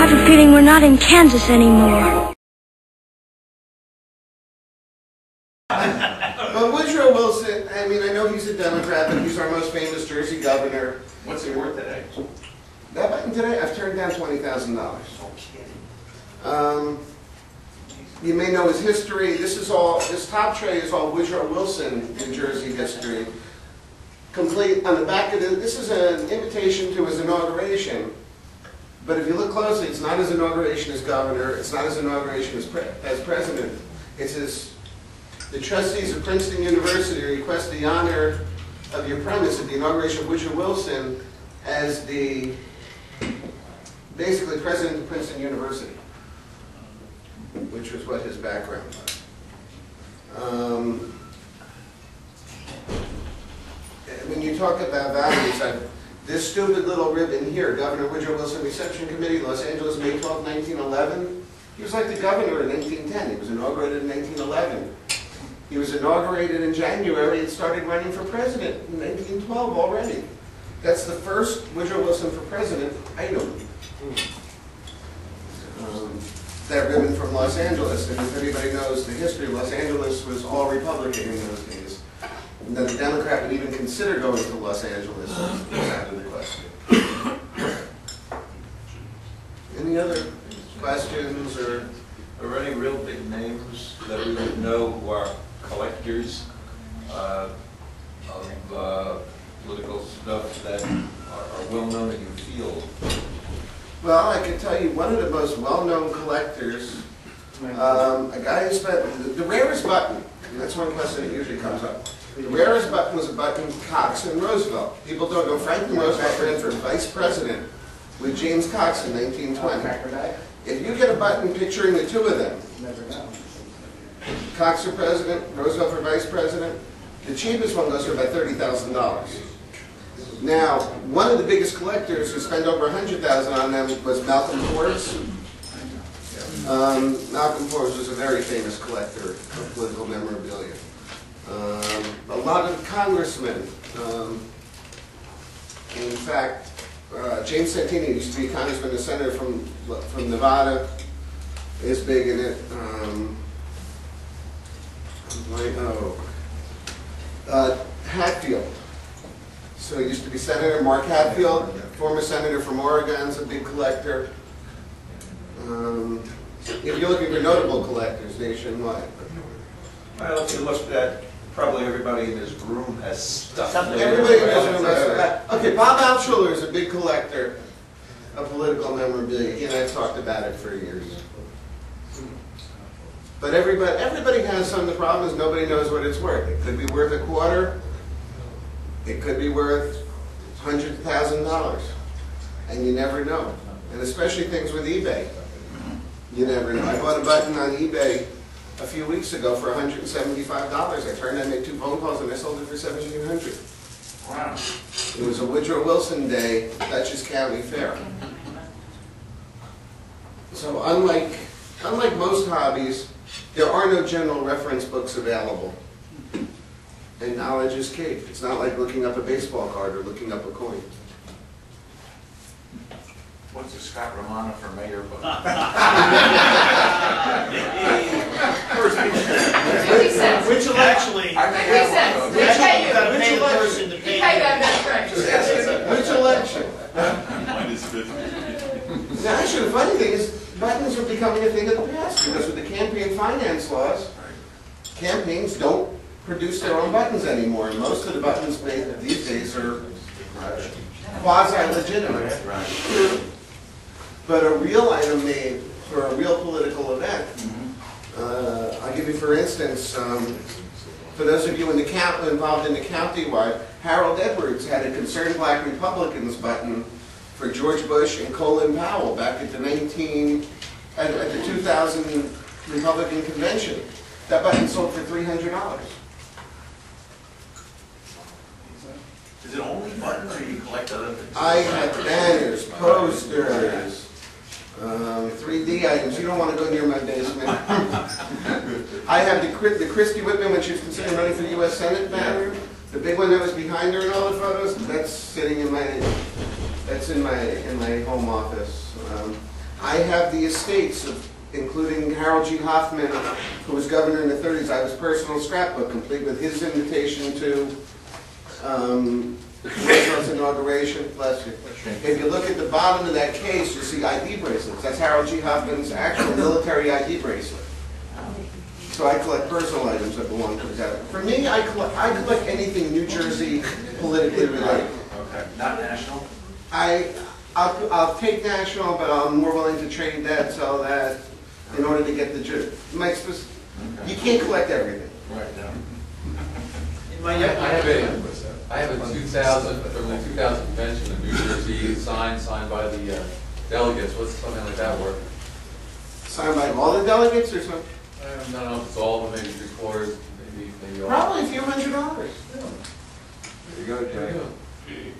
have a feeling we're not in Kansas anymore. But Woodrow Wilson, I mean, I know he's a Democrat, but he's our most famous Jersey governor. What's it worth today? That button today, I've turned down $20,000. You may know his history. This top tray is all Woodrow Wilson New Jersey history. Complete on the back of it. This is an invitation to his inauguration. But if you look closely, it's not his inauguration as governor. It's not his inauguration as president. It's the trustees of Princeton University request the honor of your premise at the inauguration of Woodrow Wilson as the basically president of Princeton University, which was what his background was. When you talk about values, this stupid little ribbon here, Governor Woodrow Wilson Reception Committee, Los Angeles, May 12, 1911. He was like the governor in 1910. He was inaugurated in 1911. He was inaugurated in January and started running for president in 1912 already. That's the first Woodrow Wilson for president item. That ribbon from Los Angeles, and if anybody knows the history, Los Angeles was all Republican in those days. And that a Democrat would even consider going to Los Angeles was out of the question. Any other questions or? Are there any real big names that we would know who are collectors of political stuff that are well known in your field? Well, I can tell you one of the most well-known collectors, a guy who spent the rarest button, and that's one question that usually comes up. The rarest button was a button Cox and Roosevelt. People don't know Franklin Roosevelt ran for vice president with James Cox in 1920. If you get a button picturing the two of them, Cox for president, Roosevelt for vice president, the cheapest one goes for about $30,000. Now, one of the biggest collectors who spent over $100,000 on them was Malcolm Forbes. Malcolm Forbes was a very famous collector of political memorabilia. A lot of congressmen, in fact, James Santini used to be a congressman and senator from Nevada, is big in it. Hatfield. So he used to be Senator Mark Hatfield, former senator from Oregon, is a big collector. If you're looking for notable collectors nationwide. Well, if you look at probably everybody in this room has stuff. Everybody knows what I'm about. Okay, Bob Altshuler is a big collector of political memorabilia. He and I have talked about it for years. But everybody has some. The problem is nobody knows what it's worth. It could be worth a quarter. It could be worth $100,000, and you never know. And especially things with eBay, you never know. I bought a button on eBay a few weeks ago for $175. I turned and made 2 phone calls, and I sold it for $1,700. Wow! It was a Woodrow Wilson day, Dutchess County Fair. So unlike most hobbies, there are no general reference books available. And knowledge is key. It's not like looking up a baseball card or looking up a coin. What's the Scott Rumana for mayor book? 50 cents. Which election? Which election? Mine is 50. Now, actually, the funny thing is, buttons are becoming a thing of the past because with the campaign finance laws, campaigns don't produce their own buttons anymore, and most of the buttons made these days are quasi-legitimate. But a real item made for a real political event, I'll give you for instance, for those of you involved in the county-wide, Harold Edwards had a Concerned Black Republicans button for George Bush and Colin Powell back at the 2000 Republican convention. That button sold for $300. Is it only buttons, or you collect other things? I had banners, posters, 3D items. You don't want to go near my basement. I have the Christy Whitman when she was considering running for the U.S. Senate banner. The big one that was behind her in all the photos. That's sitting in my home office. I have the estates of, including Harold G. Hoffman, who was governor in the 30s. I have his personal scrapbook, complete with his invitation to Roosevelt's inauguration. Bless you. If you look at the bottom of that case, you see ID bracelets. That's Harold G. Hoffman's actual military ID bracelet. So I collect personal items that belong to the government. For me, I collect anything New Jersey politically related. Okay, not national? I'll take national, but I'm more willing to trade that, sell that, in order to get the you can't collect everything. Right, no. I have a 2000, from the 2000 convention in New Jersey, signed by the delegates. What's something like that worth? Signed by all the delegates or something? I don't know if it's all of them, maybe 3/4, maybe all. Probably a few $100. There you go, Jay.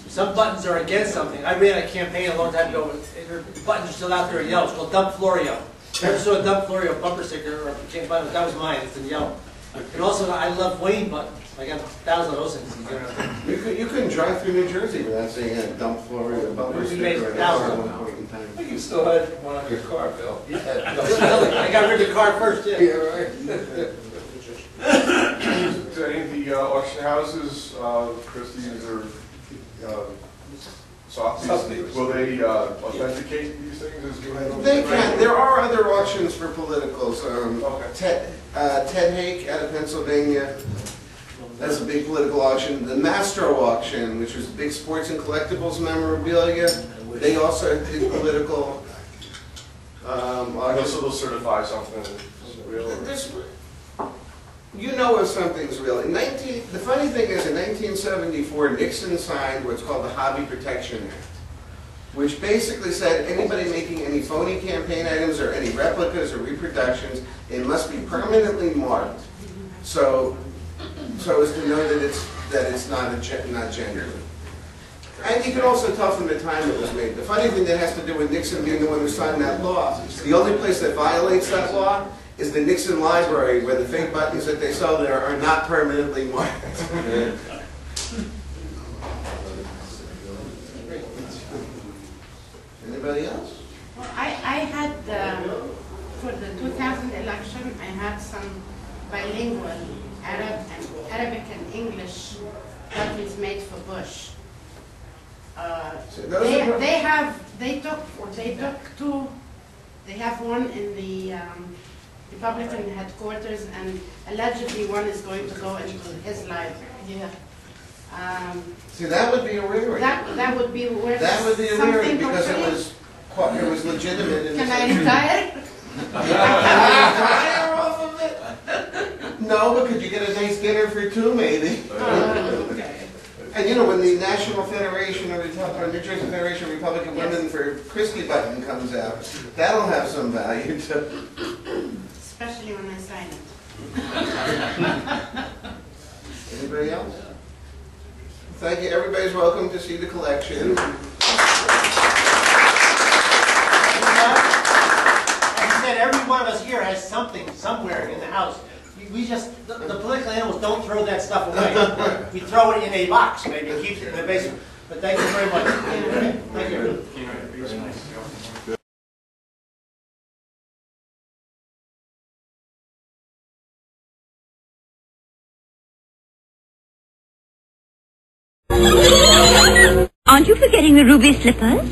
Some buttons are against something. I ran a campaign a long time ago, the buttons are still out there in yellow. It's called Dump Florio. Ever saw a Dump Florio bumper sticker or a button? That was mine. It's in yellow. And also, I love Wayne buttons. I got 1,000 of those things. You couldn't drive through New Jersey without seeing a Dump Florio bumper sticker at one point in time. I think you still had one on your car, Bill. I got rid of the car first, yeah. Yeah, right. To any of the auction houses, Christie's or Sotheby's, will they authenticate these things as you handle? They can. There are other auctions for politicals. Okay. Ted Hake out of Pennsylvania. That's a big political auction. The Mastro auction, which was big sports and collectibles memorabilia, they also did political auctions. So they'll certify something real? You know if something's real. The funny thing is, in 1974, Nixon signed what's called the Hobby Protection Act, which basically said anybody making any phony campaign items or any replicas or reproductions, it must be permanently marked, so as to know that it's not genuine. And you can also tell from the time it was made. The funny thing that has to do with Nixon being the one who signed that law, the only place that violates that law is the Nixon Library, where the fake buttons that they sell there are not permanently marked. Anybody else? Well, I had, for the 2000 election, I had some bilingual Arabic and English buttons made for Bush. They have one in the Republican headquarters, and allegedly one is going to go into his library. Yeah. See, that would be a rarity. That would be worth. That would be a rarity because it was legitimate. In Can I retire? Retire off of it? No, but could you get a nice dinner for two, maybe? Okay. And you know, when the National Federation or New Jersey Federation of Republican Women for Christie button comes out, that'll have some value too. Especially when I sign it. Anybody else? Thank you. Everybody's welcome to see the collection. As you said, every one of us here has something somewhere in the house. We just, the political animals don't throw that stuff away. We throw it in a box, maybe, and keep it in the basement. But thank you very much. Thank you. Aren't you forgetting the ruby slippers?